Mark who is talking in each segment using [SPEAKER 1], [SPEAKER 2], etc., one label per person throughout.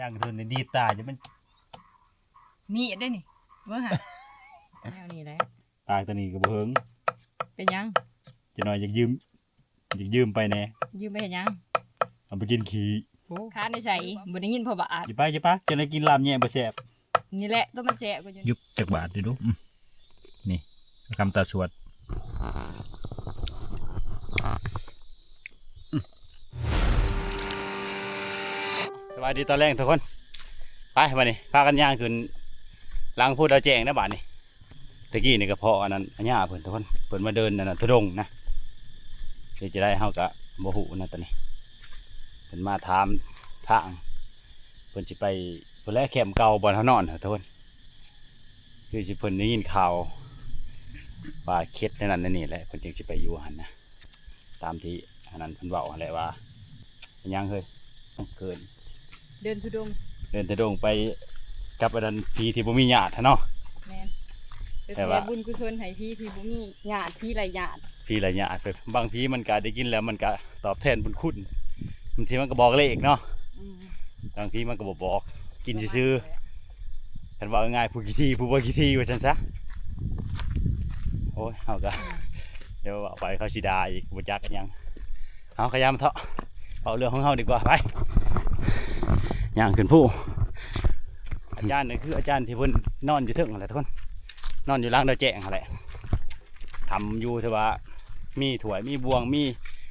[SPEAKER 1] ย่างเทินดีตาจะมัน
[SPEAKER 2] มีได้นี่เบิ่งหาแนวนี้แหละ
[SPEAKER 1] ตายตัวนี้ก็บ่เฮิง
[SPEAKER 2] เป็นยัง
[SPEAKER 1] จะหน่อยอยากยืมไปแน่
[SPEAKER 2] ยืมไปเฮ็ดยัง
[SPEAKER 1] เอาไปกินขี้
[SPEAKER 2] ค้าในใส่บ่ได้ยินพอบาท
[SPEAKER 1] อย่าไปจะได้กินลามแย่บ่แซ่บ
[SPEAKER 2] นี่แหละต้องมันแซ่บกว่า
[SPEAKER 1] ยุบจักบาทดูนี่คำตาสวดสวัสดีตอนแรกทุกคนไปมานี่พากันย่างขึ้นล้างพูดเอาแจงนะบาทนี่ตะกี้นี่ก็พออันนั้นอันนี้เพิ่นทุกคนเพิ่นมาเดินนั่นทุดงนะเดี๋ยวจะได้เฮาก็บ่ฮู้นะตอนนี้เพิ่นมาถามทางเพิ่นสิไปเพิ่นแลแคมป์เก่าบ่อนเฮานอนทุกคนคือสิเพิ่นได้ยินข่าวว่าเข็ดในนั้นนี่แหละเพิ่นจึงสิไปอยู่หั่นนะตามที่อันนั้นเพิ่นเว้าแหละว่าเป็นยังเฮ้ยเกิน
[SPEAKER 2] เดินทุดง
[SPEAKER 1] ไปกับอันนั้นพี่ที่บ่มีญาติเนาะ
[SPEAKER 2] แม่นแต่ว่าบุญกุศลให้พี่ที่บ่มีญาติพี่ไรญาติ
[SPEAKER 1] บางพี่มันก็ได้กินแล้วมันก็ตอบแทนบุญคุณบางทีมันก็บอกเลขเนาะบางทีมันก็บอกกินซื่อๆฉันว่าง่ายผู้กี่ทีผู้บ่กี่ทีว่าฉันซะโอ้ยเฮาก็เดี๋ยวเอาไปเขาสิด่าอีกบ่จักกันยังเอาขยามเถาะเอาเรื่องของเฮาดีกว่าไปย่างขึ้นผู้อาจารย์นี่คืออาจารย์ที่เพิ่นนอนอยู่เทิงอะไรทุกคนนอนอยู่ล่างดาวแจ้งอะไรทำอยู่แต่ว่ามีถั่วมีบวงมี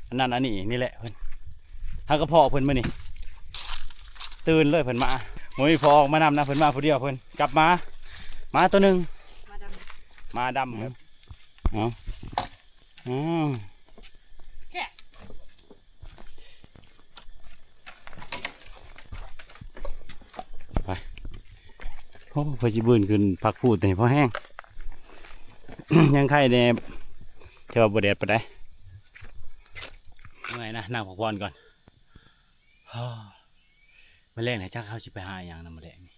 [SPEAKER 1] อันนั้นอันนี้นี่แหละเพิ่นถ้าก็พ่อเพิ่นมานี่ตื่นเลยเพิ่นมาโมยพอออกมานำนะเพิ่นมาผู้เดียวเพิ่นกลับมาตัวหนึ่งมาดำครับเอาไปโอ้พอจิบืนขึ้นพักพูดแต่พอแห้ง ยังไข่เนี่ยเทวบดเด็ดไปได้เมื่อยนะนั่งพักผ่อนก่อนมาเล่นไหนจักเขาสิไปหาอย่างนั้นมาเล่นนี่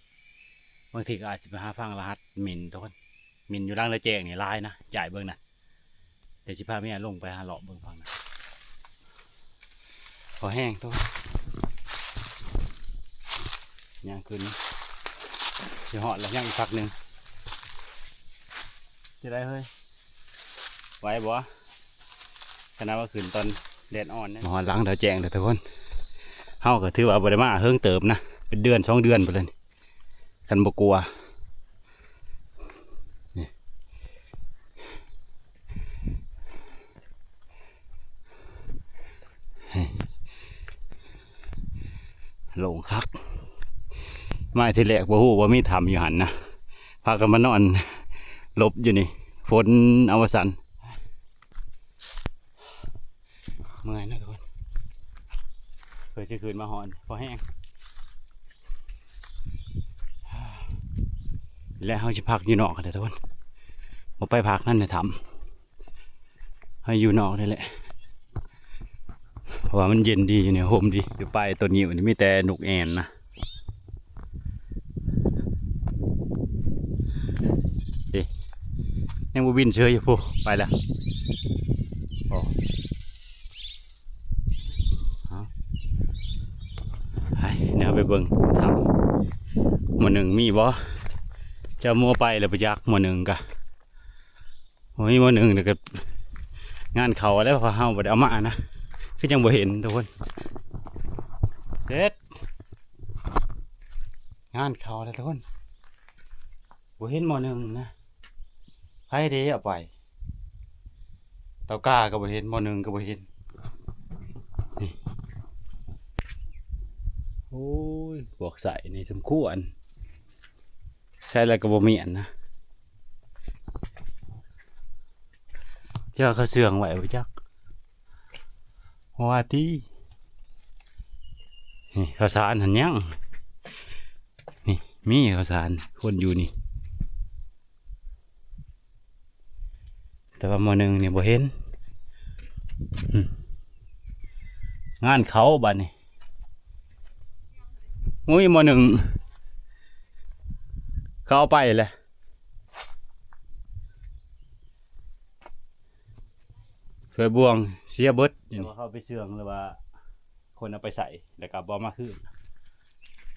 [SPEAKER 1] บางทีก็อาจจะไปหาฟังรหัสมินทุกคนมินอยู่ร่างระแจงนี่ลายนะจ่ายเบิ้งนะเดี๋ยวสิพาแม่ลงไปหาหลอกเบิ้งฟังนะพอแห้งทุกคนย่างคืนนี้จะเหาะแล้วย่างอีกพักหนึ่งจะได้เฮ้ยไหวบ่ขณะว่าคืนตอนแดดอ่อนนะหอนหลังเดี๋ยวแจงเดี๋ยวทุกคนเฮาก็ถือว่าบริมาเฮิงเติมนะเป็นเดือน2 เดือนไปเลยกันบ่กลัวหลงคักมาทีแรกบ่ฮู้ว่ามีทำอยู่หันนะพากันมานอนหลบอยู่นี่ฝนอวสานเมื่อยนะทุกคนเคยจะคืนมาหอนพอแห้งและเขาจะพักอยู่นอกกันทุกคนมาไปพักนั่นเนี่ยทำให้อยู่นอกนี่แหละเพราะว่ามันเย็นดีอยู่เนี่ยโฮมดีอยู่ไปตัวนี้มันมีแต่นกแอ่นนะยังบูบินเชยอยู่พูไปแล้วเดี๋ยวไปเบิ่งทำหมู่หนึ่งมีบ่จะมัวไปแล้วไปยักหมู่หนึ่งกะโอ้ยหมู่หนึ่งเดี๋ยวก็งานเขาแล้วพอเฮาบ่ได้เอามานะคือจังบ่เห็นทุกคนเสร็จงานเขาแล้วทุกคนบ่เห็นหมู่หนึ่งนะใครได้เอาไปเต่ากาก็บ่เห็นหมู่หนึ่งก็บ่เห็นนี่โอ้ยพวกใส่นี่สมควรใช่แล้วก็บ่มีอันนะเจ้าเขาเสื่องไว้บ่จักว่าที่นี่ข้าวสารหันยังนี่มีข้าวสารคนอยู่นี่แต่ว่าหมู่หนึ่งนี่บ่เห็นงานเขาบัดนี้มุ้ยหมู่หนึ่งเขาเอาไปเลยเสือบวงเสียเบิดเขาไปเสื่องหรือว่าคนเอาไปใส่แล้วก็บอมาขึ้น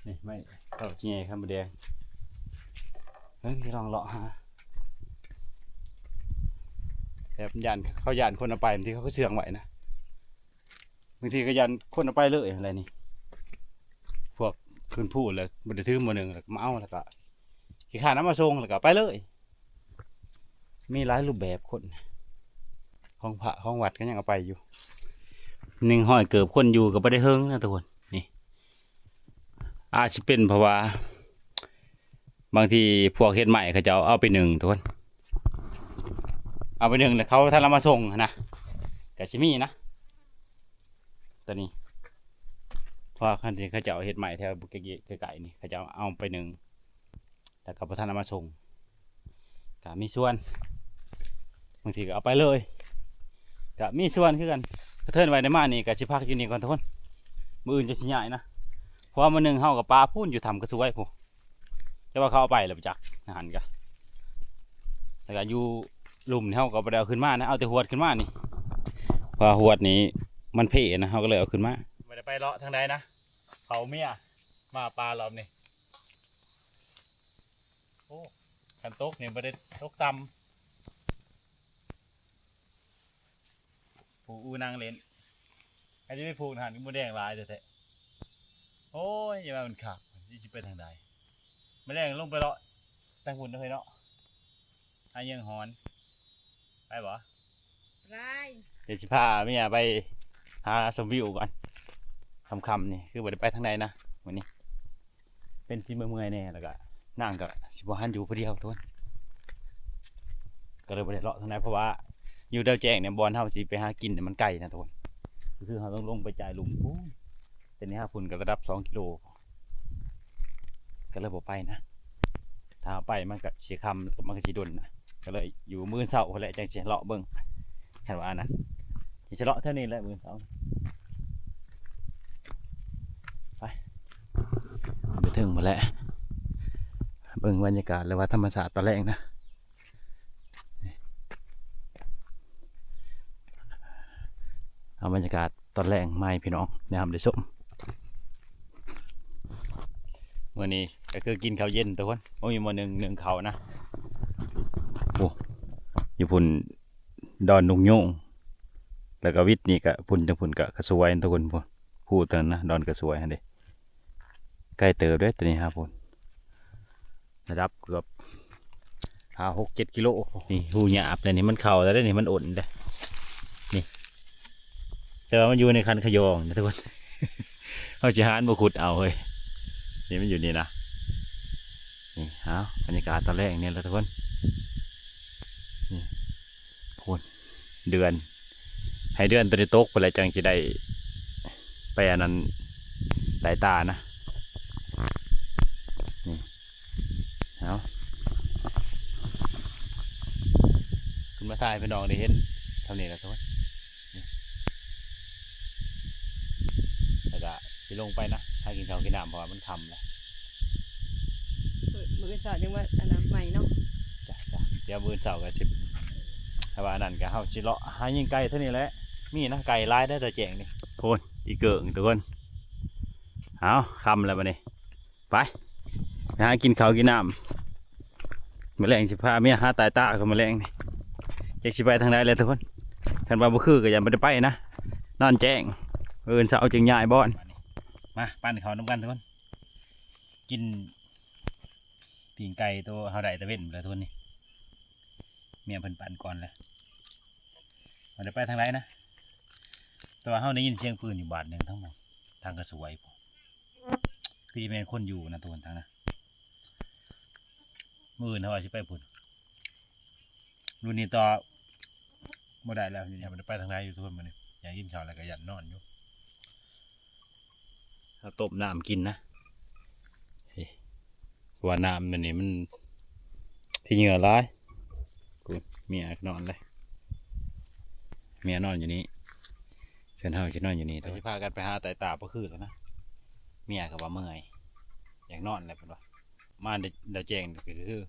[SPEAKER 1] นี่ไม่เข้าเงี้ยข้ามแดงเฮ้ยลองเลาะหาแต่ยันเขายันคนเอาไปบางทีเขาก็เชื่องไหวนะบางทีก็ยันคนเอาไปเลยอะไรนี่พวกคืนพูดเลยบไดทื่อมือหนึ่งแล้วก็มาเอาแล้วก็ขี้ขาน้ำมาส่งแล้วก็ไปเลยมีหลายรูปแบบคนของพระของวัดก็ยังเอาไปอยู่หนึ่งห้อยเกือบคนอยู่ก็ไม่ได้เฮิงนะทุกคนนี่อาจจะเป็นเพราะว่าบางทีพวกเฮ็ดใหม่เขาจะเอาไปหนึ่งทุกคนเอาไปหนึ่งแล้วเขาท่านเรามาส่งนะกะชิมีนะตัวนี้เพราะคันที่เขาจะเอาเฮ็ดใหม่แถวบุกเกะไก่นี่เขาจะเอาไปหนึ่งแต่กับท่านเอามาส่งกะมีส่วนบางทีก็เอาไปเลยกะมีส่วนคือกันกระเทินไว้ในมานี่กะชิพักอยู่นี่ก่อนทุกคนมืออื่นจะชิ้นใหญ่นะเพราะว่ามือหนึ่งเฮากับปลาพุ่นอยู่ทำกระสวยผู้จะว่าเขาเอาไปหรือจักอาหารกะแต่ก็อยู่หลุมเฮาก็บ่ได้เอาขึ้นมานะเอาแต่หวดขึ้นมานี่เพราะหวดนี้มันเพ่นะเฮาก็เลยเอาขึ้นมาไม่ได้ไปเลาะทางใดนะเผาเมียมาปลารอบนี้โอ้ขันตกนี่บ่ได้ตกต่ำผูอูนางเล่นใครจะไปผูกหันกับมือแดงลายแต่ โอ้ยอย่ามามันขับนี่จะไปทางใดไม่แรงลงไปเลาะทางหุ่นเลยเนาะอายังหอนไปบ่
[SPEAKER 2] ไร
[SPEAKER 1] เดี๋ยวจะพาเมียไปหาชมวิวก่อนคำนี่คือบ่ได้ไปทางใดนะวันนี้เป็นที่เมื่อยๆแน่แล้วก็นั่งกับสิบหันอยู่พอดีครับทุกคนก็เลยบ่ได้เลาะทางใดเพราะว่าอยู่เดาแจ้งเนี่ยบอลเฮาสิไปหากินเนี่ยมันไกลนะทุกคนคือเราต้องลงไปจ่ายหลุมแต่นี่ฮะฝุ่นก็ระดับ2 กิโลก็เลยบ่ไปนะถ้าไปมันก็เสียคำมันก็สิดนนะก็เลยอยู่มื้อเช้าคนแหละจังสิเลาะเบิ่งแค่ว่านะสิเลาะเท่านี้แหละมื้อเช้าไปถึงหมดแล้วเบิ่งบรรยากาศเลยว่าธรรมชาติตอนแรกนะเอาบรรยากาศตอนแรกไม่พี่น้องนะครับเดี๋ยวชมวันนี้ก็คือกินข้าวเย็นทุกคนโอ้ยมื้อหนึ่งข้าวนะโอ้อยู่พุ่นดอนนุ่งโยงแล้วก็วิทย์นี่ก็พุ่นจังพุ่นก็กระสวยทุกคนพุ่นพูดตอนนะดอนกระสวยฮะเด้ใกล้เติบด้วยตัวนี้ครับพุ่นระดับเกือบ6-7 กิโลนี่หูหยาบเลยนี่มันเข่าแล้วนี่มันอ่อนเลยนี่แต่ว่ามันอยู่ในคันขยองนะทุกคนเอาจีฮานบุขุดเอาเฮ้ยนี่มันอยู่นี่นะนี่เอาบรรยากาศตอนแรกเนี่ยแหละทุกคนนี่พูนเดือนให้เดือนตัวนี้ตกไปเลยจังจะได้ไปอันนั้นสายตานะนี่เอาคุณมาถ่ายพี่น้องได้เห็นเท่านี้แหละทุกคนแล้วก็จะลงไปนะให้กินข้าวกินน้ำเพราะว่ามันคำแล้ว
[SPEAKER 2] มือสาวจังว่าอันนั้นใหม่เนาะ
[SPEAKER 1] จ้ะเดี๋ยวมื้อเช้าก็สิถ้าว่านั่นก็เฮาสิเลาะหายิงไก่เท่านี้แหละมีนะไก่ลายได้แต่แจงนี่โคนอีเกิ่งทุกคนเอาคำแล้วบัดนี้ไปหากินข้าวกินน้ำแมลงสิพาเมียหาตายตากับแมลงนี่จักสิไปทางใดเลยทุกคนคันว่าบ่คือก็อย่าบ่ได้ไปนะนอนแจ้งเอิ้นเช้าจึงย้ายบ่อนมาปั่นข้าวนำกันทุกคนกินปิ่งไก่ตัวเฮาได้ตะเว้นแล้วทุกคนนี่เมียเพิ่นปั่นก่อนเลยบ่ได้ไปทางใดนะแต่ว่าเฮาได้ยินเสียงปืนอยู่บาดหนึงทั้งหมดทางกระสวยพุ่นคือสิเป็นคนอยู่นะทุกคนทางนั้นมื้ออื่นเฮาว่าสิไปพุ่นรุ่นนี้ต่อบ่ได้แล้วนี่บ่ได้ไปทางใดอยู่ทุกคนมื้อนี้อยากกินข้าวแล้วก็ยันนอนอยู่ถ้าต้มน้ำกินนะว่าน้ำมันนี่มันที่เหงื่อร้ายกูเมียนอนเลยเมียนอนอยู่นี่เชิญเฮาจะนอนอยู่นี่แต่ที่พากันไปหาไต่ตาก็คือแล้วนะเมียกับว่าเมื่อยอยากนอนอะไรเป็นวะมาเดี๋ยวแจ้งก็คือ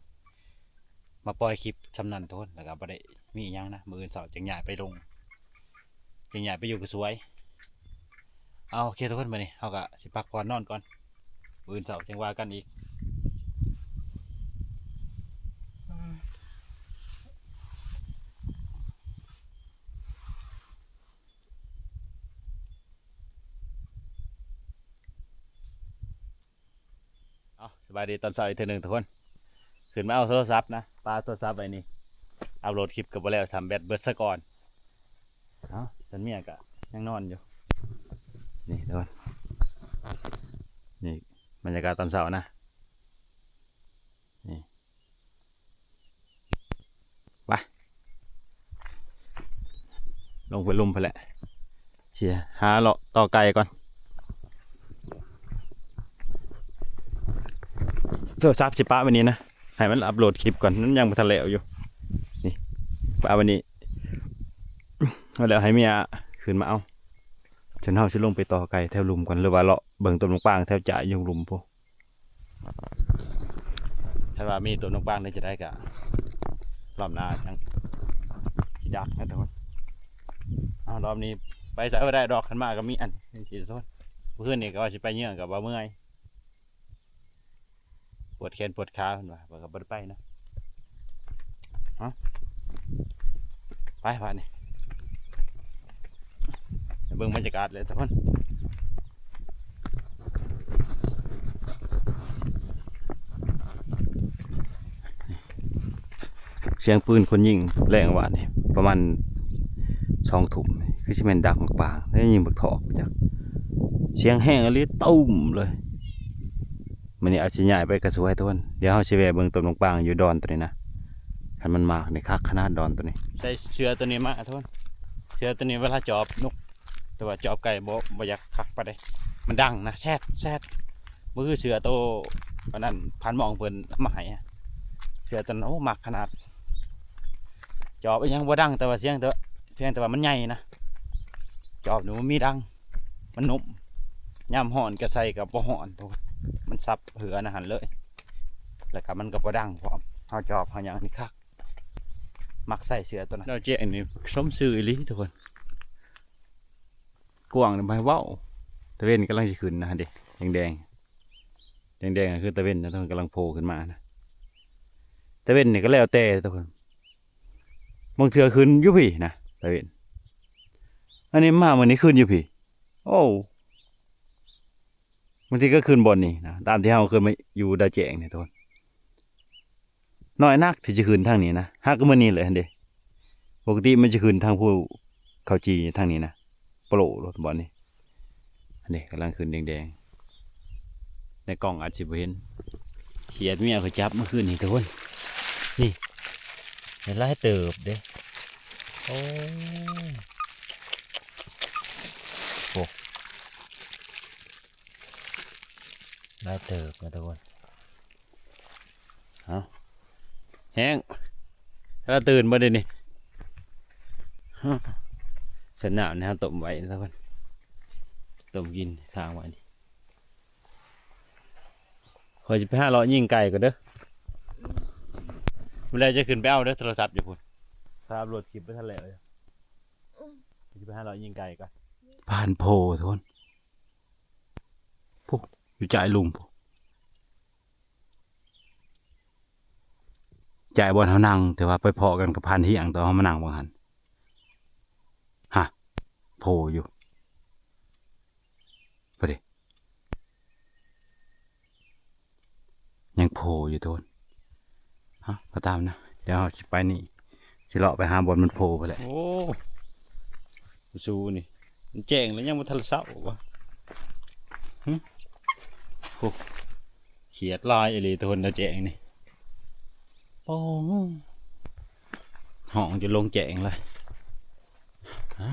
[SPEAKER 1] มาปล่อยคลิปชำนันทุนแล้วก็บ่ได้มีอีกอย่างนะมืออื่นเสาร์จึงใหญ่ไปลงจึงใหญ่ไปอยู่กับสวยเอาโอเคทุกคนมานี่เขาก็สิพักผ่อนนอนก่อน ปืนเสาจังว่ากันอีกเอาสบายดีตอนเช้าอีกเทื่อหนึงทุกคนขึ้นมาเอาโทรศัพท์นะปาโทรศัพท์ไปนี่อัปโหลดคลิปกับบ่แล้วทำแบตเบิดซะก่อนเอาฉันเมียกะยังนอนอยู่นี่ทุกคนนี่บรรยากาศตอนเช้านะนี่ไปลงไปลุมไปแหละเชียหาเลาะต่อไก่ก่อนโทรศัพท์สิป้าวันนี้นะให้มันอัปโหลดคลิปก่อนนั้นยังบ่ทันแล้วอยู่นี่ป้าวันนี้เอาแล้วให้เมียขึ้นมาเอาฉันเฮาสิลงไปต่อไก่แถวลุมก่อนหรือว่าเลาะเบิ่งต้นมะปรางแถวจ่ายอยู่ลุมพุถ้าว่ามีต้นมะปรางนี่จะได้กะรอบหน้าจังสิดักนะทุกคนเอารอบนี้ไปใส่บ่ได้ดอกขันมาก็มีอันนี่สิทุกคนเมื่อคืนนี่ก็ว่าสิไปเยื่อกับว่าเมื่อยปวดแขนปวดขาเพิ่นว่าบ่ก็บ่ได้ไปนะฮะไปว่านี่เบิ่งบรรยากาศเลยทุกคนเสียงปืนคนยิงแรงว่านี่ประมาณ2 ทุ่มคือสิแม่นดักมากปางแล้วยิงบักถอกจากเสียงแห้งอะไรตุ้มเลยมันนี่อาจสิย้ายไปกระสวยทุกคนเดี๋ยวเฮาสิแวะเบิ่งต้นมะปรางอยู่ดอนตัวนี้นะคันมันมากนี่คักขนาดดอนตัวนี้ใส่เชือตัวนี้มาทุกคนเชือตัวนี้เวลาจอบนกแต่ว่าจอบไก่บ่อยากคักไปได้มันดังนะแซดมือเชือโตอันนั้นพันหมองเพิ่นมาให้เชือตัวนั้นโอ้มักขนาดจอบยังบ่ดังแต่ว่าเสียงแต่ว่ามันใหญ่นะจอบหนูมีดังมันนุ่มย่ำห่อนก็ใส่กับบ่ห่อนทุกคนมันซับเหืออาหารเลยแล้วก็มันก็บ่ดังพร้อมเฮาจอบเฮาหยังนี่คักมักใส่เชือตัวนั้นเราเจ๊อันนี้สมซื่ออีหลีทุกคนกวางไปเว้าตะเวนกำลังจะขึ้นนะเด็กแดงคือตะเวนนะทุกคนกำลังโผล่ขึ้นมานะตะเวนนี่ก็แล้วแต่ทุกคนบางเทื่อขึ้นอยู่พี่นะตะเวนอันนี้มาวันนี้ขึ้นอยู่พี่โอ้บางทีก็ขึ้นบนนี่นะตามที่เราเคยมาอยู่ดาแจงเนี่ยทุกคนน้อยนักที่จะขึ้นทางนี้นะฮักก็มันนี่เลยเด็กปกติมันจะขึ้นทางผู้เขาจีทางนี้นะโปรรถบอลนี่อันนี้กำลังขึ้นแดงในกล่องอาจจะเห็นเขียดเมียเขาจับเมื่อคืนนี่ทุกคนนี่เห็นไล่เติบเด้โอ้โหไล่เติบนะทุกคนเอาแห้งถ้าตื่นมาเดี๋ยวนี้ฉันหนาวนะต้มไว้ทุกคนต้มกินทางไว้นี่คอยจะไปหาเลาะยิงไก่ก่อนเด้อเวลาจะขึ้นไปเอาเด้อโทรศัพท์อยู่พุ่นถ้าอัปโหลดคลิปไปทันแล้วจะไปหาเลาะยิงไก่ก่อนผ่านโพทุกคนพวกอยู่จ่ายลุมพวกจ่ายบอลเขานั่งแต่ว่าไปพอกันกับพันที่อย่างตอนเขามานั่งบางหันฮะโพอยู่ไปดิยังโผล่อยู่ทุกคนฮะก็ตามนะเดี๋ยวเราไปนี่สิเลาะไปหาบอลมันโผล่ไปเลยโอ้ซูนี่มันแจ้งแล้วยังมันทันเศร้าวะโอ้เขียดลายอะไรทุกคนเราแจ้งนี่โอ้ห้องจะลงแจ้งเลยฮะ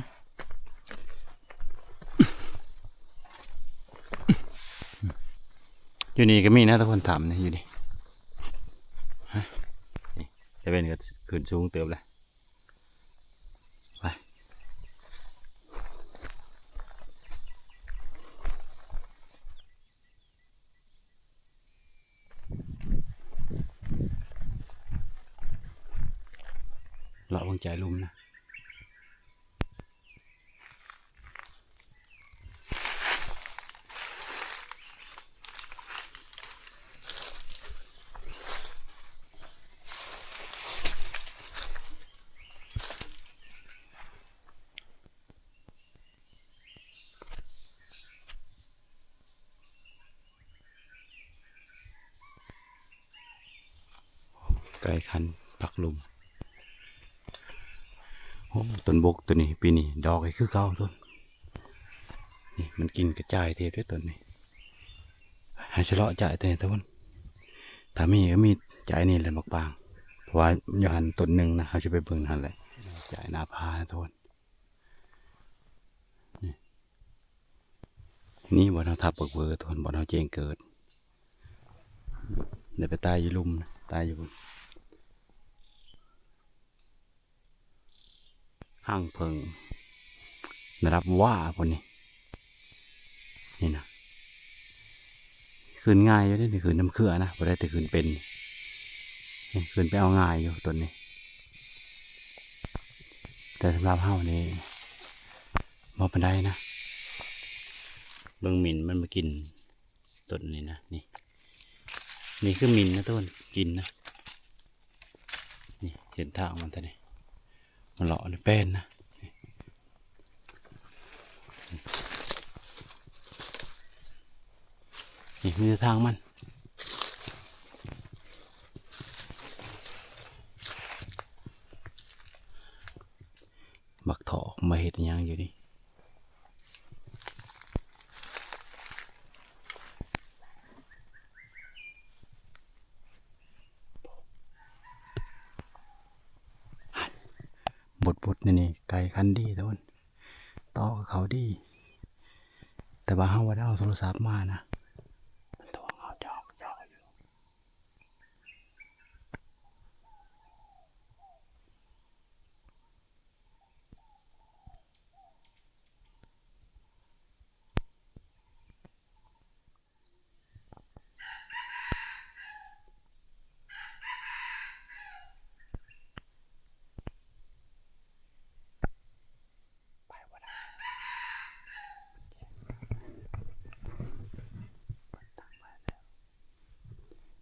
[SPEAKER 1] อยู่นี่ก็มีนะทุกคนทำนะอยู่นี่จะเป็นก็ขึ้นสูงเติมเลยไปเราวางใจลุมนะ ไก่คันปักลุมโอ้ต้นบกตัวนี้ปีนี้ดอกไอ้คือเก่าต้นนี่มันกินกระจายเทด้วยต้นนี้ให้ชะลอจ่ายแต่ต้นถ้ามีก็มีจ่ายนี่แหละมักปางเพราะว่าอยู่หันต้นหนึ่งนะเขาจะไปเบิ่งหันเลยจ่ายหน้าพานะต้นนี่บ่เอาทับเบิกเบอร์ต้นบ่เอาเจงเกิดเดี๋ยวไปตายอยู่ลุมตายอยู่ห้างเพิงนะครับว่าคนนี้นี่นะคืนง่ายอยู่นี่คืนน้ำเกลือนะพอได้แต่คืนเป็นคืนไปเอาง่ายอยู่ตัวนี้แต่สำหรับเฮานี่บ่เป็นได้นะเบิ่งหมิ่นมันมากินต้นนี้นะนี่คือหมิ่นนะต้นกินนะนี่เห็นทางมันตัวนี้มันเลาะในแป้นนะนี่มีทางมันบักถอกมาเห็ดยังอยู่นี่บดนี่ไก่คันดีทุกคนต่อกับเขาดีแต่ว่าเฮาว่าได้เอาโทรศัพท์มานะมันตัวเอาจอกอยู่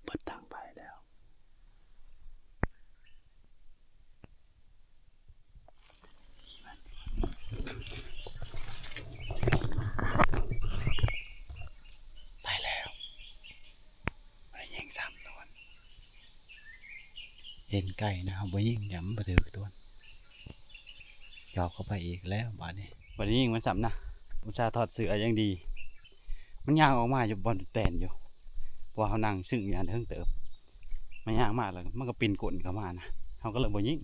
[SPEAKER 1] เปิดทางไปแล้วไปแล้วไปยิงซ้ำตัวเห็นไก่นะครับไปยิงย้ำไปถือตัวจอกเข้าไปอีกแล้วบ้านนี้วันนี้ยิงมันซ้ำนะอุตส่าห์ถอดเสื้อยังดีมันย่างออกมาอยู่บนแตนอยู่เพราะเขานั่งซึ่งอย่างเทิงเติบมันย่างมากเลยมันก็ปีนกลนเข้ามานะเขาก็เลยบ่ยิง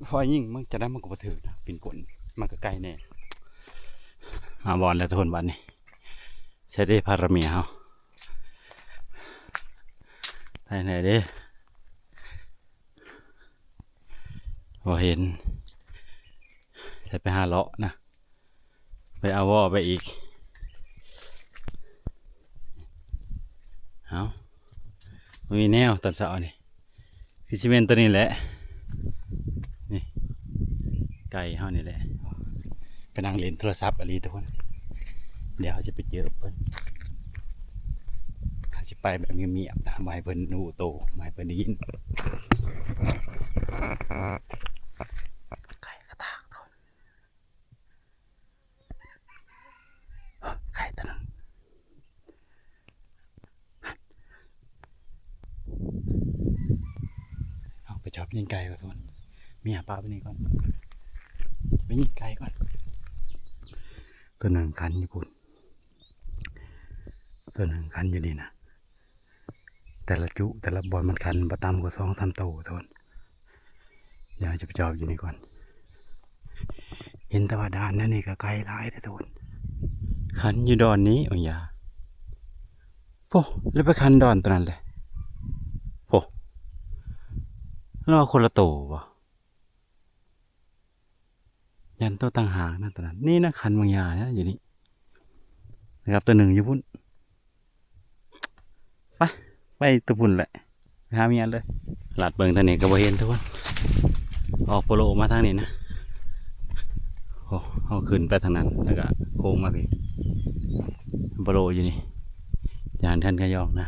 [SPEAKER 1] พอยิงมันจะได้มันก็บ่ถือนะปีนกลนมันก็ไกลแน่มาบอลแล้วทุกคนวันนี้ใช้ได้พาราเมียเขาไปไหนเด้พอเห็นใช้ไปหาเลาะนะไปเอาว่อไปอีกเอามีแนวตอนเสาร์นี่คือซีเมนตัวนี้แหละนี่ไก่เฮานี่แหละไปนั่งเล่นโทรศัพท์อะไรทุกคนเดี๋ยวจะไปเจอเพิ่นจะไปแบบเงียบๆนะไม่เพิ่นหูโตไม่เพิ่นได้ยินไก่กระตากทนไก่ตัวนึงเอาไปชอบยิงไก่ก่อนทุกคนมีหาปลาไปนี่ก่อนไปยิงไก่ก่อนตัวหนึ่งคันญี่ปุ่นตัวหนึ่งคันอยู่นี่นะแต่ละจุแต่ละบอลมันคันประตามกว่า2-3 ตัวทุกคนเดี๋ยวจะไปจอบอยู่นี่ก่อนเห็นตะวันดานนั่นนี่ก็ไกลหลายแต่ทุกคนคันอยู่ดอนนี้อ๋อยาโอ้แล้วไปคันดอนตัวนั้นเลยโอ้แล้วคนละตัววะยันตัวต่างหากนะตัวนั้นนี่นะคันบางยานะอยู่นี่นะครับตัวหนึ่งอยู่พุ่นไปตัวพุ่นแหละไปหาเมียเลยหลัดเบิงทางนี้ก็บ่เห็นทุกคนออกโปโลมาทางนี้นะโอ้เอาขึ้นไปทางนั้นแล้วก็โค้งมาพี่โปโลอยู่นี่จานท่านก็ยอกนะ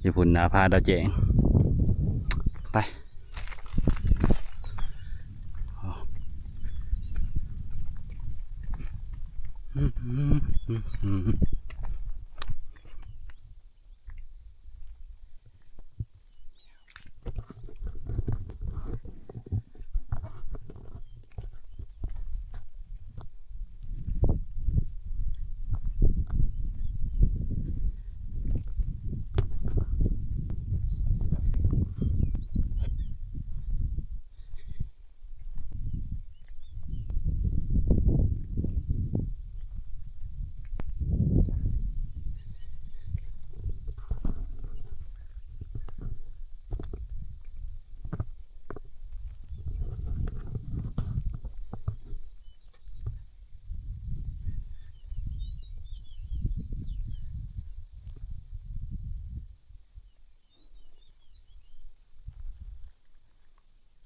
[SPEAKER 1] อยู่พุ่นนาพาดาวแจงไป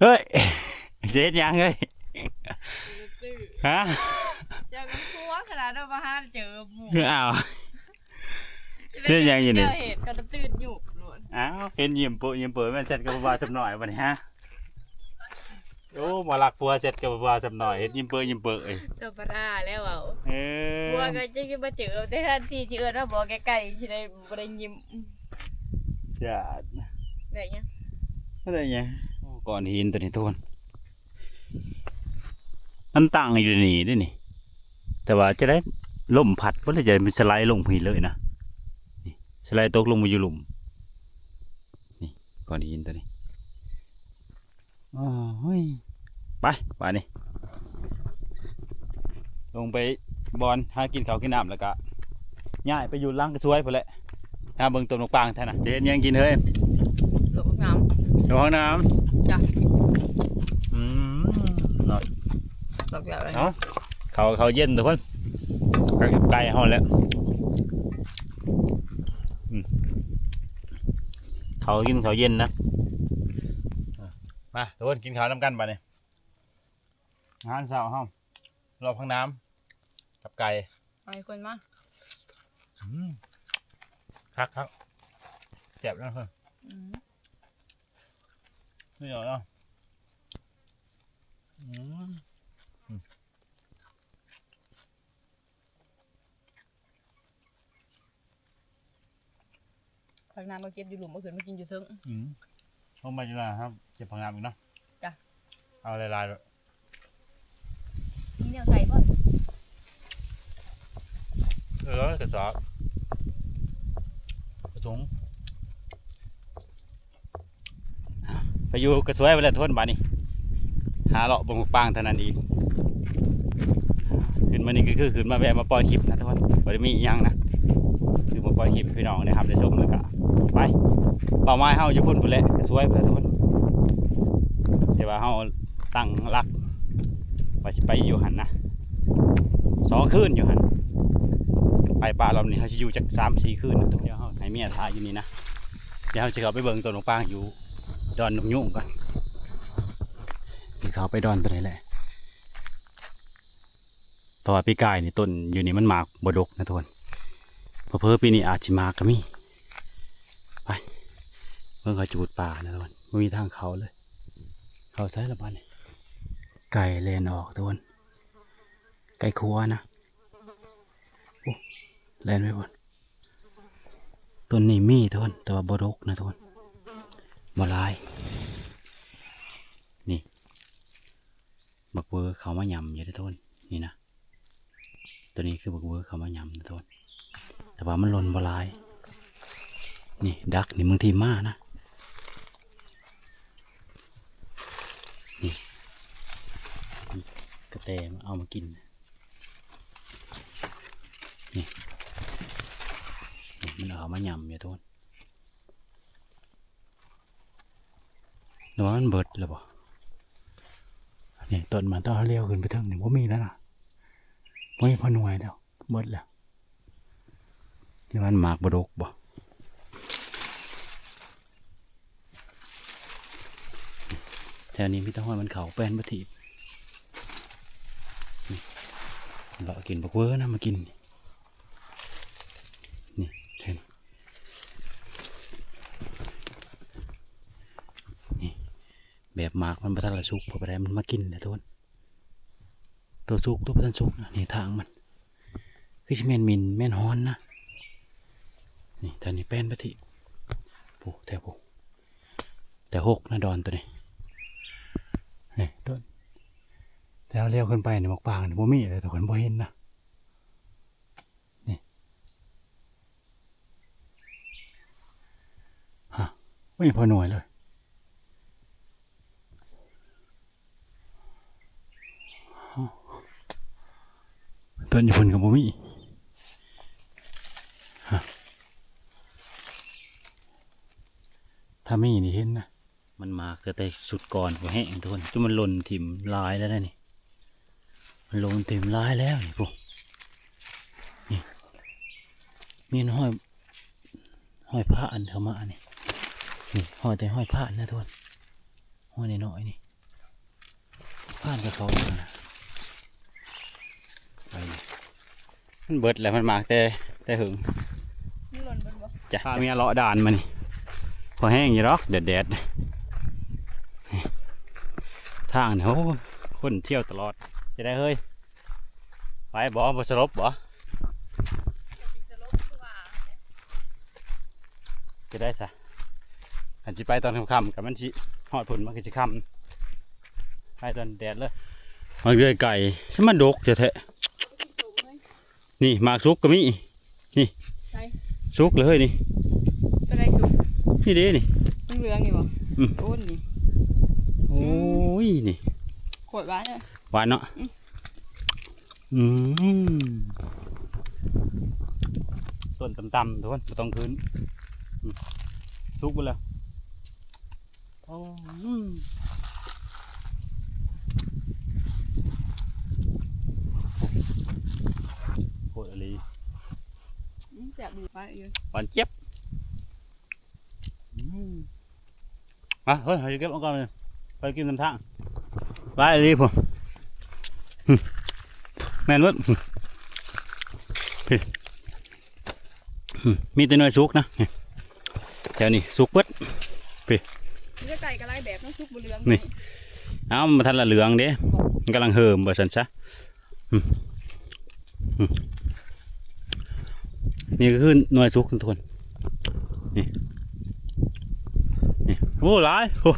[SPEAKER 1] เฮ้ยเจ็ดยังเฮ้ยฮะ
[SPEAKER 2] เจอกับพัวขนาดเรามาหาเจอหมู่
[SPEAKER 1] อ้าว เจ็ดยังอยู่นี่
[SPEAKER 2] เจอเหตุก็ตื่นอยู่โลด
[SPEAKER 1] อ้าวเห็นยิ้มเปื่อยแม่นเสร็จกับบ่าวสักหน่อยบัดนี้ฮะโอ้มาลักผัวเสร็จกับบ่าวสักหน่อยเห็นยิ้มเปื่อย
[SPEAKER 2] ตัวปลาแล้วเอา
[SPEAKER 1] เออ
[SPEAKER 2] พัวก็จะมาเจอแต่ทันทีที่เอิ้นว่าบอกไกลๆสิได้บ่ได้ยิ้ม
[SPEAKER 1] จ้า
[SPEAKER 2] ได้ยัง
[SPEAKER 1] อะไรเนี่ยก่อนหินตัวนี้ทุกคนมันตั้งอยู่นี่ด้วยนี่แต่ว่าจะได้ลมพัดก็เลยจะมันสไลด์ลงพีเลยนะนี่สไลด์ตกลงมาอยู่หลุมนี่ก่อนหินตัวนี้โอ้ยไปป่านี่ลงไปบอลหากินข้าวกินน้ำแล้วก็ย่ายไปอยู่ล่างกระช่วยพอแหละถ้าเบิ่งต้นมะปรางแท้น่ะเดี๋ยวยังกินเฮ้ย
[SPEAKER 2] หลบงาม
[SPEAKER 1] อยู่ห้องน้ำ
[SPEAKER 2] จ้ะ
[SPEAKER 1] นอน
[SPEAKER 2] ตกแบบนั้น
[SPEAKER 1] เนาะเขาเย็นทุกคนไก่ห้องแล้วเขากินเขาเย็นนะมาทุกคนกินข้าวน้ำกันไปเนี่ยอาหารเช้าห้องรอพังน้ำกับไก่
[SPEAKER 2] ไปคนมา
[SPEAKER 1] คักเจ็บนะเพื่อน
[SPEAKER 2] อืม
[SPEAKER 1] นี่เหรอเนาะ
[SPEAKER 2] ผักน้ำมาเก็บอยู่หลุมเมื่อคืนมากินอยู่เทึง
[SPEAKER 1] ห้องมาจุฬาครับเจ็บพังน้ำอีกเนาะ
[SPEAKER 2] จ้ะ
[SPEAKER 1] เอาลายๆเลย
[SPEAKER 2] มีแนวใส่ป่ะ
[SPEAKER 1] กระสอบกระถุงไปอยู่กระสวยไปแล้วทุกคนบ้านนี้หาเลาะบงปางเท่านั้นเองขึ้นมานี่ก็คือขึ้นมาแวะมาปล่อยคลิปนะทุกคนบ่ได้มีอีหยังนะคือมาปล่อยคลิปให้พี่น้องได้ครับได้ชมแล้วก็ไปเป้าหมายเฮาอยู่พุ่นพุ่นแหละกระสวยไปแล้วทุกคนแต่ว่าเฮาตั้งรักว่าสิไปอยู่หันนะ2 คืนอยู่หันไปป่ารอบนี้เขาจะอยู่จาก3-4 คืนนะทุกเดี๋ยวเขาให้เมียทายอยู่นี่นะเดี๋ยวเขาจะเขาไปเบิ่งต้นมะปรางอยู่ดอนหนุ่มยุ่งก่อนที่เขาไปดอนตัวนี้แหละเพราะว่าปีกายนี่ต้นอยู่นี่มันหมากบดกนะทุกคนเพิ่ปีนี้อาจจะมากก็มีไปเบิ่งเขาจูดป่านะทุกคนไม่มีทางเขาเลยเขาใช้ละบ้านนี่ไก่เลนออกทุกคนไก่ครัวนะแลนไว้บนต้นนี้มีทุกคนแต่ว่าบรกนะทุกคนบลายนี่บักเวอร์เขามายำอยู่ทุกคนนี่นะตัวนี้คือบักเวอร์เขามายำนะทุกคนแต่ว่ามันหล่นบลายนี่ดักนี่บางทีมานะนี่กระแตมาเอามากินนี่มันเอามายำอยู่ทุกคนหรือว่ามันเบิดหรือเปล่านี่ต้นมันต้องเลี้ยวขึ้นไปถึงนี่ว่ามีแล้วนะไม่พอหน่วยแล้วเบิดแล้วที่มันหมากบดกบ่แถวนี้พี่ต้องห้อยมันเขาแป้นบัทีเรากินบักเวอร์นะมากินนี่เห็นนี่แบบหมากมันประทันละสุกพอไปได้มันมากินนะทุกคนตัวสุกตัวประทันสุกนะนี่ทางมันคือชิเมนมินแม่นฮอนนะนี่แต่นี่แป้นปฏิปูแต่ปูแต่หกนะดอนตัวนี้นี่ต้นแต่เอาเลี้ยวขึ้นไปเนี่ยหมอกปางเนี่ยบ่มีเลยแต่คนบ่เห็นนะนี่ฮะไม่พอหน่วยเลยต้นญี่ปุ่นกับบ่มีฮะถ้ามีนี่เห็นนะมันมาเกิดแต่สุดก่อนหัวแห้งทุกคนจนมันหล่นถิ่มลายแล้วนะนี่มันหล่นถิ่มลายแล้วนี่พวกนี่มีห้อยผ้าอันเข้ามานี่นี่ห้อยใจห้อยผ้านะทุกคนห้อยน้อยๆนี่ ผ่านกับเขาไปมันเบิดแล้วมันมากแต่หึง
[SPEAKER 2] มันหล่นบนบ่
[SPEAKER 1] จ้ะมีเลาะด่านมานี่พอแห้งอยู่หรอกแดดทางเนี่ยโอ้คนเที่ยวตลอดจะได้เฮ้ยไปบ่สลบบ่จะได้ซะอันสิไปตอนค่ำๆกับมันสิฮอดผลมันก็สิค่ำไปตอนแดดเลยมาเรื่อยไก่ฉันมันดกจะแทะนี่หมากซุกก็มีนี่
[SPEAKER 2] ใช่
[SPEAKER 1] ซุกเลยนี่
[SPEAKER 2] ตัวใดสุก
[SPEAKER 1] นี่เด้นี่
[SPEAKER 2] เหลืองๆนี่บ่
[SPEAKER 1] อืม
[SPEAKER 2] ต้นนี่
[SPEAKER 1] โอ้ยนี่
[SPEAKER 2] ขวดหวานเนี่ย
[SPEAKER 1] หวานเนาะต้นต่ำๆทุกคนไม่ต้องคืนซุกไปแล้วโอ้โคตรอะไร
[SPEAKER 2] แซ่บดีไปอยู่
[SPEAKER 1] หวานเจี๊ยบมาเฮ้ยให้เก็บเอาก่อนเลยไปกินน้ำทางไปอะไรผมแม่นวดมีแต่เนื้อสุกนะแถวนี้สุกเบิด
[SPEAKER 2] เลือดไก่กระไรแบบน้ำซุปบุเหลือง
[SPEAKER 1] นี่ เอ้ามาทันละเหลืองเด้มันกำลังเหิมเบอร์สันซะนี่ก็คือหน่วยสุกทุกคนนี่โอ้หลายโอ้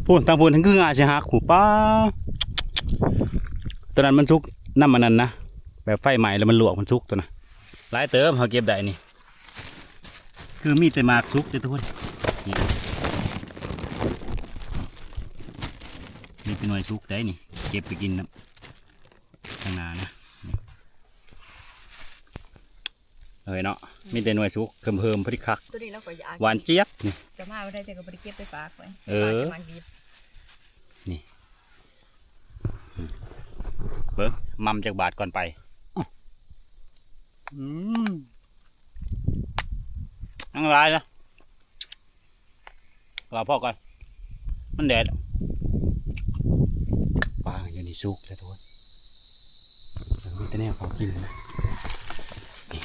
[SPEAKER 1] พูนทางพูนทั้งคืองาใช่ฮักขู่ป้าตอนนั้นมันสุกน้ำมันนั่นนะแบบไฟใหม่แล้วมันลวกมันสุกตัวนะหลายเติมเขาเก็บได้นี่คือมีแต่หมากสุกเลยทุกคนนี่มีเป็นหน่วยสุกได้นี่เก็บไปกินนะข้างหน้านะเฮ้ยเนาะมีแต่หน่วยสุกเพิ่มพอดีคัก
[SPEAKER 2] ตัวนี้เราก็อยาก
[SPEAKER 1] หวานเจี๊ยบนี่
[SPEAKER 2] จะมาไม่ได้แต่ก็บริเก็บไปฝากไว้
[SPEAKER 1] เออ
[SPEAKER 2] ฝากจะมาดี
[SPEAKER 1] เบิ้งมัมจากบาทก่อนไปนั่งรายนะรอพ่อก่อนมันแดดปลาอยู่ในซุกแล้วทุกคนมีแต่แนวของกินนะนี่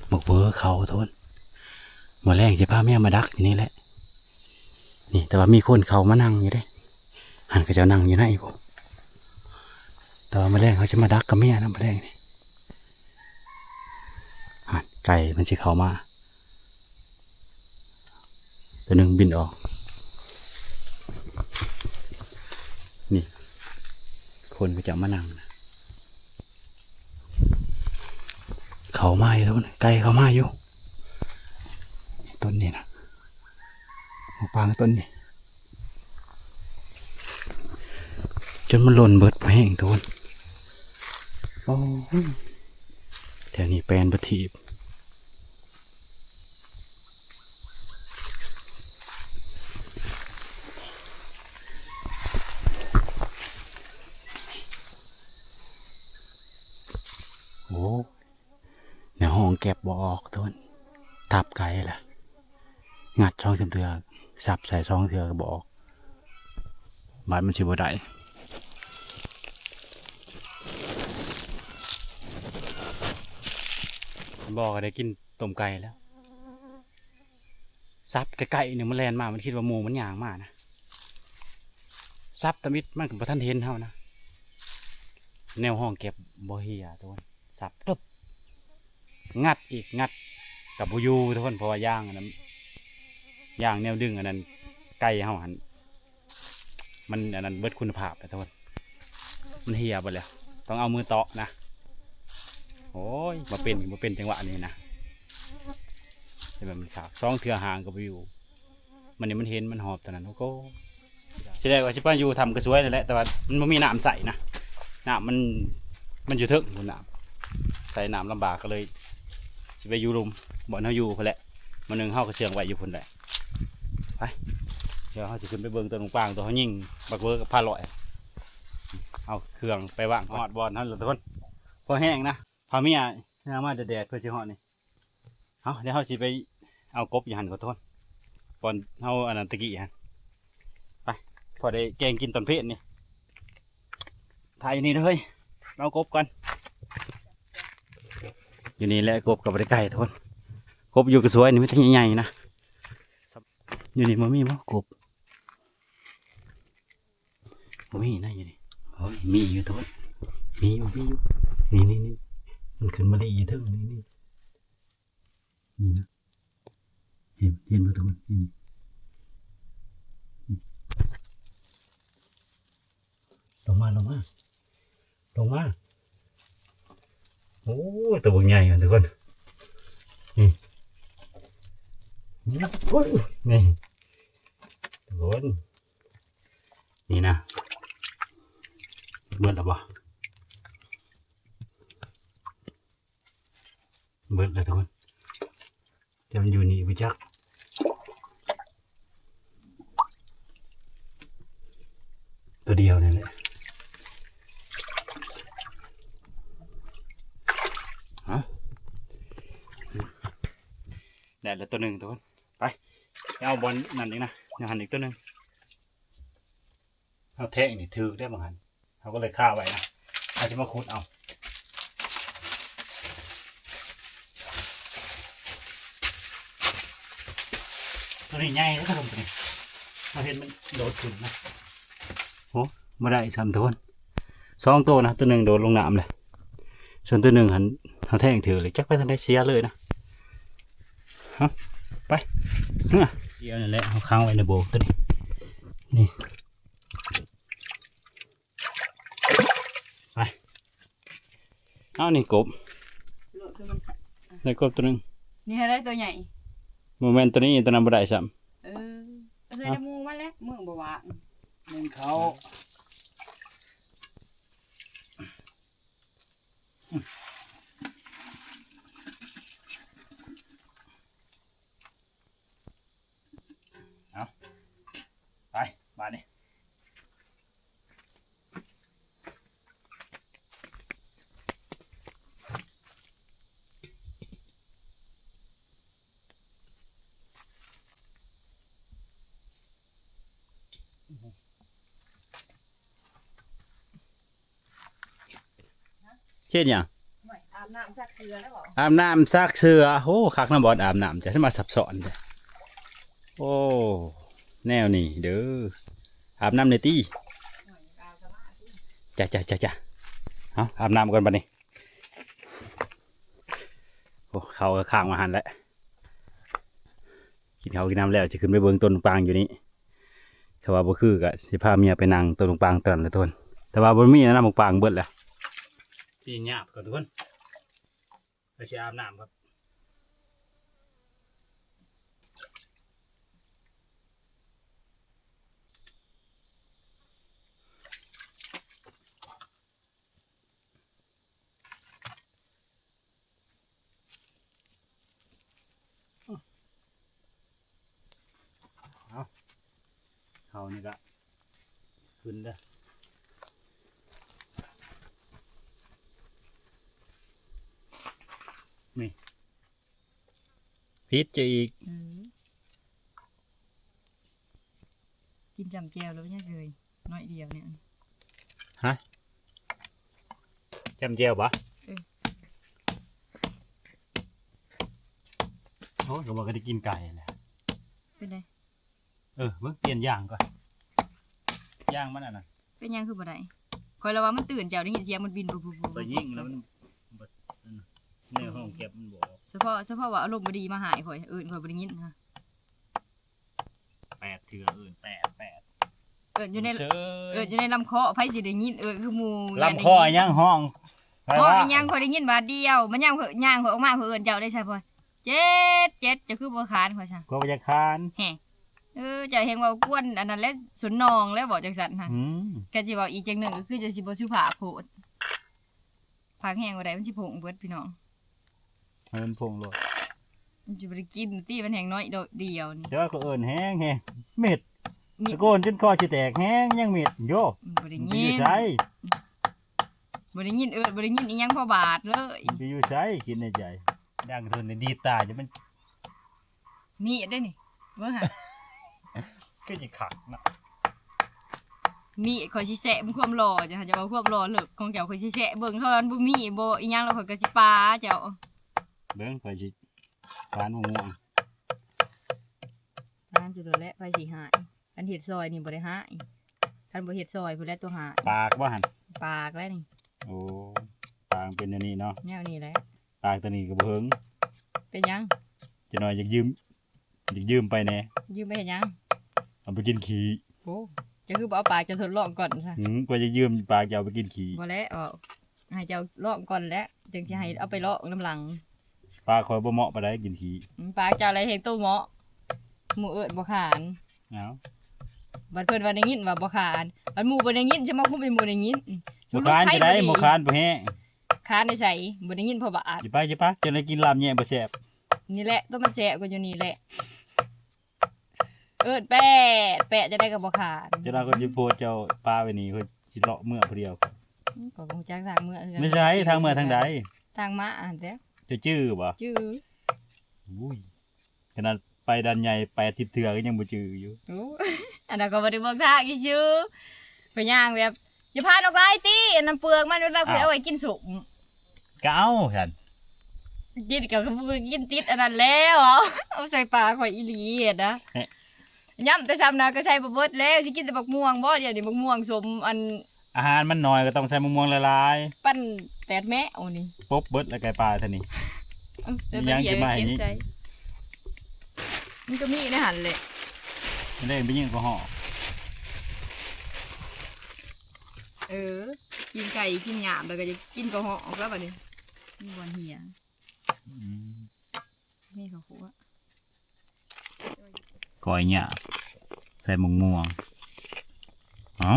[SPEAKER 1] หมกเบอร์เขาทุกคนหมดแรงจะพาแม่มาดักอยู่นี่แหละนี่แต่ว่ามีคนเขามานั่งอยู่เด้หันก็จะนั่งอยู่ไหนผมแต่ว่าแมลงเขาจะมาดักกับแม่นะแมลงนี่ไก่มันจะเข้ามาตัวหนึ่งบินออกนี่คนก็จะมานั่งนะเขามาอยู่แล้วนะไก่เขามาอยู่ต้นนี้นะหมูปางต้นนี้จนมันหล่นเบิดไปแห้งทุกคนโอ้แถวนี้แปลนประทีปโอ้ในห้องเก็บบ่ออกทุกคนทับไก่ล่ะงัดช่องจำเถื่อสับใส่ช่องเถื่อก็บ่ออกบาดมันชิบได้บอกก็ได้กินต้มไก่แล้วซับไก่ๆเนี่ยมันแลนมามันคิดว่าหมูมันย่างมากนะซับตะมิดมันกับท่านเห็นเท่านะแนวห้องเก็บบ่เฮียทุกคนซับตึ๊บงัดอีกงัดกับบูยูทุกคนเพราะว่าย่างอันนั้นย่างแนวดึงอันนั้นไก่เฮาหันมันอันนั้นเบิดคุณภาพนะทุกคนมันเฮียไปแล้วต้องเอามือเตาะนะโอ้ยมาเป็นจังหวะนี้นะใช่แบบมันขาดซองเถื่อห่างกับวิวมันนี่มันเห็นมันหอบตอนนั้นโอ้โหใช่ได้ว่าชิป้าอยู่ทำกระสวยนั่นแหละแต่ว่ามันไม่มีน้ำใส่นะน้ำมันอยู่เถิงคุณน้ำใส่น้ำลำบากก็เลยชิไปอยู่รุมบ่อนเขาอยู่คนแหละมันนึงเขากระเชืองไว้อยู่คนแหละไปเดี๋ยวเขาจะขึ้นไปเบิ่งตัวตรงกลางตัวเขายิงบักเบิร์กับพาลอยเอาเครื่องไปว่างหอดบอลท่านทุกคนพอแห้งนะพาเมียน้ำมาแดดเพื่อชิหอดนี่เอาเดี๋ยวเขาสิไปเอากบอยู่หันขอโทษก่อนเขาอันนั้นตะกี้ฮะไปพอได้แกงกินตอนเพลนนี่ ถ่ายอยู่นี่เลยเอากบก่อนอยู่นี่แหละกบกับบริไก่ทุกคนกบอยู่กระสวยนี่ไม่ใช่ใหญ่ๆนะอยู่นี่มันมีมั้งกบมันมีนะอยู่นี่โอ้ยมีอยู่ทุกคนมีอยู่นี่มันขึ้นมาได้ยี่ทึ่งนี่นะเห็นมาทุกคนนี่ลงมาโอ้ยตัวใหญ่อ่ะทุกคนนี่โอ้ยนี่ทุกคนนี่นะเบิดแล้วบ่เบิดแล้วทุกคนจะมันอยู่นี่ไปจักตัวเดียวนี่แหละได้แล้วตัวหนึ่งทุกคนไปเอาบอลนั่นเองนะยังหันอีกตัวหนึ่งเอาแทะนี่ถือได้บางหันเขาก็เลยฆ่าไว้นะเขาจะมาขุดเอาตัวนี้ใหญ่แล้วก็ลงตัวนี้เราเห็นมันโดดขึ้นนะโอ้ไม่ได้ทำทุกคนสองตัวนะตัวหนึ่งโดดลงน้ำเลยส่วนตัวหนึ่งหันเขาแทงถือเลยจักไปทางได้เสียเลยนะไปเดี๋ยวนั่นแหละเอาค้างไว้ในโบกตัวนี้นี่ไปเอานี่กบได้กบตัวหนึ่ง
[SPEAKER 2] นี่ให้ได้ตัวใหญ่
[SPEAKER 1] โมเมนต์ตัวนี้ตัวนั้นบ่ได้ซ้
[SPEAKER 2] เคยได้มูมาแล้วมือบ่ว่า
[SPEAKER 1] ำนึ่งเขาเอาไปมาดิเฮ็ดหยัง
[SPEAKER 2] อาบน้ำซักเกลือแล้วบ่
[SPEAKER 1] อาบน้ำซักเสื้อโอ้คักน้ำบอลอาบน้ำจะให้มาสับสอนจ้ะโอ้แนวนี่เด้ออาบน้ำในตี้จ้ะเอาอาบน้ำกันบัดนี้โอ้เขาก็ข้างมาหันแล้วกินข้าวกินน้ำแล้วจะขึ้นไปเบิ่งต้นปางอยู่นี่ถ้าว่าบ่คือก็สิพาเมียไปนั่งต้นปางตอนละต้นแต่ว่าบ่มีนะปางเบิดแล้วพี่หยาบก่อนทุกคนไปสิอาบน้ำครับเขานี่ก็ขึ้นเด้อนี่พิษจะอีก
[SPEAKER 2] กินจำแจวแล้วเนี่ยเลยน้อยเดียวเนี่ย
[SPEAKER 1] จำเจียวปะโอ้ยก็บอกก็ได้กินไก่แหละ
[SPEAKER 2] เป็นไง
[SPEAKER 1] เมื่อเปลี่ยนย่างก่อนย่างมันอ่ะนะ
[SPEAKER 2] เป็นยังคือบ่ได้คอยระว่ามันตื่นเจ้าได้ยินเสียงมันบินปุ๊บ
[SPEAKER 1] ไปยิงแล้วมันในห้องเก็บมันบอก
[SPEAKER 2] เฉพาะว่าอารมณ์บ่ดีมาหายข่อยอื่นข่อยบ่ได้ยินค่ะ
[SPEAKER 1] 8 เถื่อ8
[SPEAKER 2] อยู่ในอยู่ในลำคอไผสิได้ยินคือหมู่
[SPEAKER 1] ลำคอยังห้อง
[SPEAKER 2] ห้องยังข่อยได้ยินบาดเดียวมันยังข่อยย่างข่อยออกมาข่อยเอิ้นเจ้าได้ซะพ่อเจ็ดจะคือบ่คานข่อยซะ
[SPEAKER 1] ก็พยาคาร
[SPEAKER 2] แฮเจ้าเฮงว่ากวนอันนั้นแหละสนนองแล้วบอกจังซั่นค่ะก็สิเว้าอีกจังหนึงก็คือจะสิบ่สุภาพโพดพักแห้งบ่ได้มันสิผงเบิดพี่น้อง
[SPEAKER 1] มันพงโลด
[SPEAKER 2] มันจะบ่ได้กินตี้มันแห้งน้อยเดียวนี่
[SPEAKER 1] เจ้าก็เอิ้นแห้งเม็ดตะโกนจนคอสิแตกแห้งยังเม็ดโย
[SPEAKER 2] บ่ได้
[SPEAKER 1] ไป
[SPEAKER 2] ยิ
[SPEAKER 1] อยู่
[SPEAKER 2] น
[SPEAKER 1] ไส
[SPEAKER 2] บ่ได้ยินบ่ได้ยินอีหยังพอบาทเลย
[SPEAKER 1] ไปอยู่ไสคิดในใจดังเทินดีตาจะมัน
[SPEAKER 2] มีดได้นี่เบิ่งค่ะ
[SPEAKER 1] คือสิขักนะ
[SPEAKER 2] มีข่อยสิแซะมันความหล่อจ้ะจะว่าความหล่อเลิกของเจ้าข่อยสิแซะเบิ่งเท่านั้นบ่มีบ่อีหยังแล้วข่อยก็สิปาเจ้า
[SPEAKER 1] เบิ่งไปสิปานม่วง
[SPEAKER 2] ร้านจุดแหละไปสิหายอันเห็ดซอยนี่บ่ได้หายคันบ่เห็ดซอยพุ่นแหละตัวหาย
[SPEAKER 1] ปากบ่หั่น
[SPEAKER 2] ปากแล้วนี่
[SPEAKER 1] โอ้ปากเป็นอันนี้เนาะ
[SPEAKER 2] แนวนี้แหละ
[SPEAKER 1] ปากตัวนี้ก็บ่เฮิง
[SPEAKER 2] เป็นหยัง
[SPEAKER 1] จะหน่อยอยากยืมไปแหน่
[SPEAKER 2] ยืมไปเฮ็ดหยัง
[SPEAKER 1] เอาไปกินขี้
[SPEAKER 2] โอ้จะคือบ่เอาปากจะทดลองก่อนซะ
[SPEAKER 1] กว่าจะยืมปากจะเอาไปกินขี้
[SPEAKER 2] บ่แล้วให้เจ้าลองก่อนแล้วจึงสิให้เอาไปลองน้ำหลัง
[SPEAKER 1] ปากคอยบ่เหมาะปานใดกินขี้
[SPEAKER 2] ปากเจ้าอะไรเฮ็ดตัวเหมาะหมู่เอิ้นบ่ขาน
[SPEAKER 1] เอ้า
[SPEAKER 2] บัดเพิ่นว่าได้ยินว่าบ่ขานบัดหมู่บ่ได้ยินใช่มั้ยคุมเป็นหมู่ได้ยิน
[SPEAKER 1] บ่คานจะได้บ่คานบ่แฮง
[SPEAKER 2] ขานได้ใส่บ่ได้ยินเพราะบาด
[SPEAKER 1] อย่าไปจะได้กินลาบแย่บ่แซ่บ
[SPEAKER 2] นี่แหละตัวมันแสบกว่าอยู่นี่แหละ เอิ้นแปะจะได้ก็บ่ขาน
[SPEAKER 1] จะเราก็สิโพสเจ้าปลาไว้นี่เพิ่นสิเลาะเมื่อผู้เดียว
[SPEAKER 2] ก็คงจ้างทางเมื่อคือกัน
[SPEAKER 1] ไม่ใช่ทางเมื่อทางใด
[SPEAKER 2] ทางมาอ่านแต่
[SPEAKER 1] จะจื้อบ่
[SPEAKER 2] จื้อ
[SPEAKER 1] อุ้ยขนาดไปดันใหญ่80เทื่อก็ยังบ่จื้ออยู่
[SPEAKER 2] โอ้ อันนั้นก็บ่ได้บอกทางอีซื่อไปย่างแบบอย่าพานออกหลายติอันนั้นเปลือกมันเวลาไปเอาไว้กินสุก
[SPEAKER 1] ก็เอาซั่น
[SPEAKER 2] กินกับกินติดอันนั้นแล้วเอาใส่ปากข่อยอีหลีเฮ็ดนะย่ำแต่ซ้ำนะก็ใช้บ่เบิดแล้วสิกินแต่บักม่วงบ่เดี๋ยวนี้บักม่วงสมอัน
[SPEAKER 1] อาหารมันน้อยก็ต้องใส่มะม่วงละลาย
[SPEAKER 2] ปั้นแตดแม่โอ้นี่
[SPEAKER 1] ปบเบิดแล้วไก่ปลาเท่านี้ ยังจะมาอย่างนี้
[SPEAKER 2] มันก็มีในหันเลย
[SPEAKER 1] ไม่ได้ไปยิงก็ห่อ
[SPEAKER 2] กินไก่กินหยาบแล้วก็จะกินกระเหาะออกแล้วบัดนี้มีบอลเหียนี่เขาหัว
[SPEAKER 1] ก้อยหยาบใส่มะม่วงเอ้า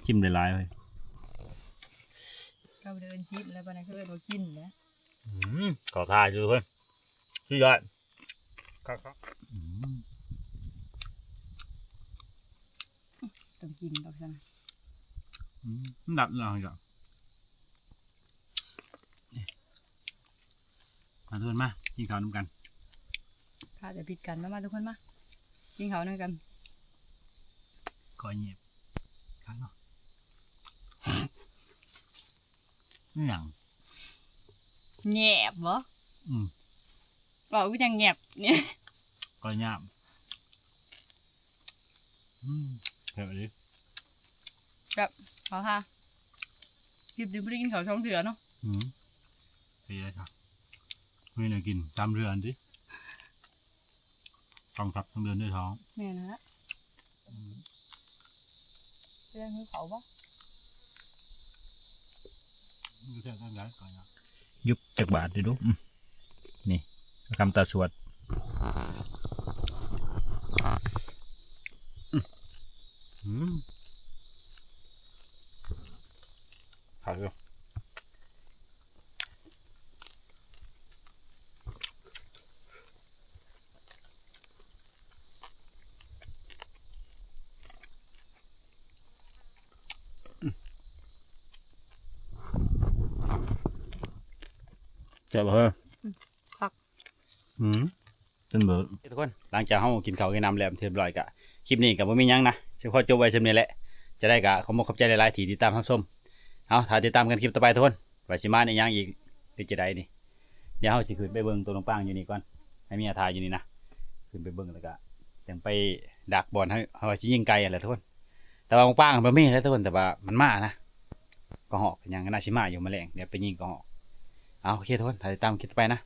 [SPEAKER 1] จิ้มหลายๆเลย
[SPEAKER 2] เราเดินชิดแล้วบัดนี้เขาเลยบอกกินแล้ว
[SPEAKER 1] ขอทายดูเพื่อนชื่อยอดครับ
[SPEAKER 2] ต้องกินดอกซัน
[SPEAKER 1] ดับหน่อยจ้ะมาทุกคนมากินข้าวน้ำกัน
[SPEAKER 2] ข้าจะพิดกันมาทุกคนมากินเขาวนั่งกัน
[SPEAKER 1] ก้อยเงียบข้างเนาะนี่หยัง
[SPEAKER 2] แงบบ่
[SPEAKER 1] อืม
[SPEAKER 2] บอกว่าจะแงบเนี่ย
[SPEAKER 1] ก้อยหยาบเผ็ดดิ
[SPEAKER 2] แบบเขาค่ะคลิปนี้ไม่ได้กินเขาวช่องเถื่อเนาะ
[SPEAKER 1] เผ็ดครับไม่ได้กินตามเรือนดิต้องทับทั้งเรือนด้วยท้อง
[SPEAKER 2] แม่นะฮะเรื่องนี้เขาปะ
[SPEAKER 1] ยุบจากบาทดิดูนี่คำตาสวดผักอยู่เจ็บเหรอ
[SPEAKER 2] ผัก
[SPEAKER 1] จนเบิดทุกคนหลังจากเฮากินข้าวกินน้ำแล้วเรียบร้อยกะคลิปนี้ก็บ่มีหยังนะสิขอจบไว้เช่นนี้แหละจะได้กะขอบคุณขอบใจหลายๆที่ติดตามรับชมเอาถ้าติดตามกันคลิปต่อไปทุกคนว่าสิมาในหยังอีกหรือจะได้นี่เดี๋ยวเฮาสิขึ้นไปเบิ่งตัวน้องป้างอยู่นี่ก่อนให้มีอาทายอยู่นี่นะขึ้นไปเบิ่งแล้วก็จังไปดักบอลให้เฮาสิยิงไกลอะไรทุกคนแต่ว่าน้องป้างมันบ่มีแล้วทุกคนแต่ว่ามันมานะก็หอกยังน่าสิมาอยู่แมลงเดี๋ยวไปยิงก็หอกเอาโอเคทุกคนถ้าติดตามคลิปต่อไปนะ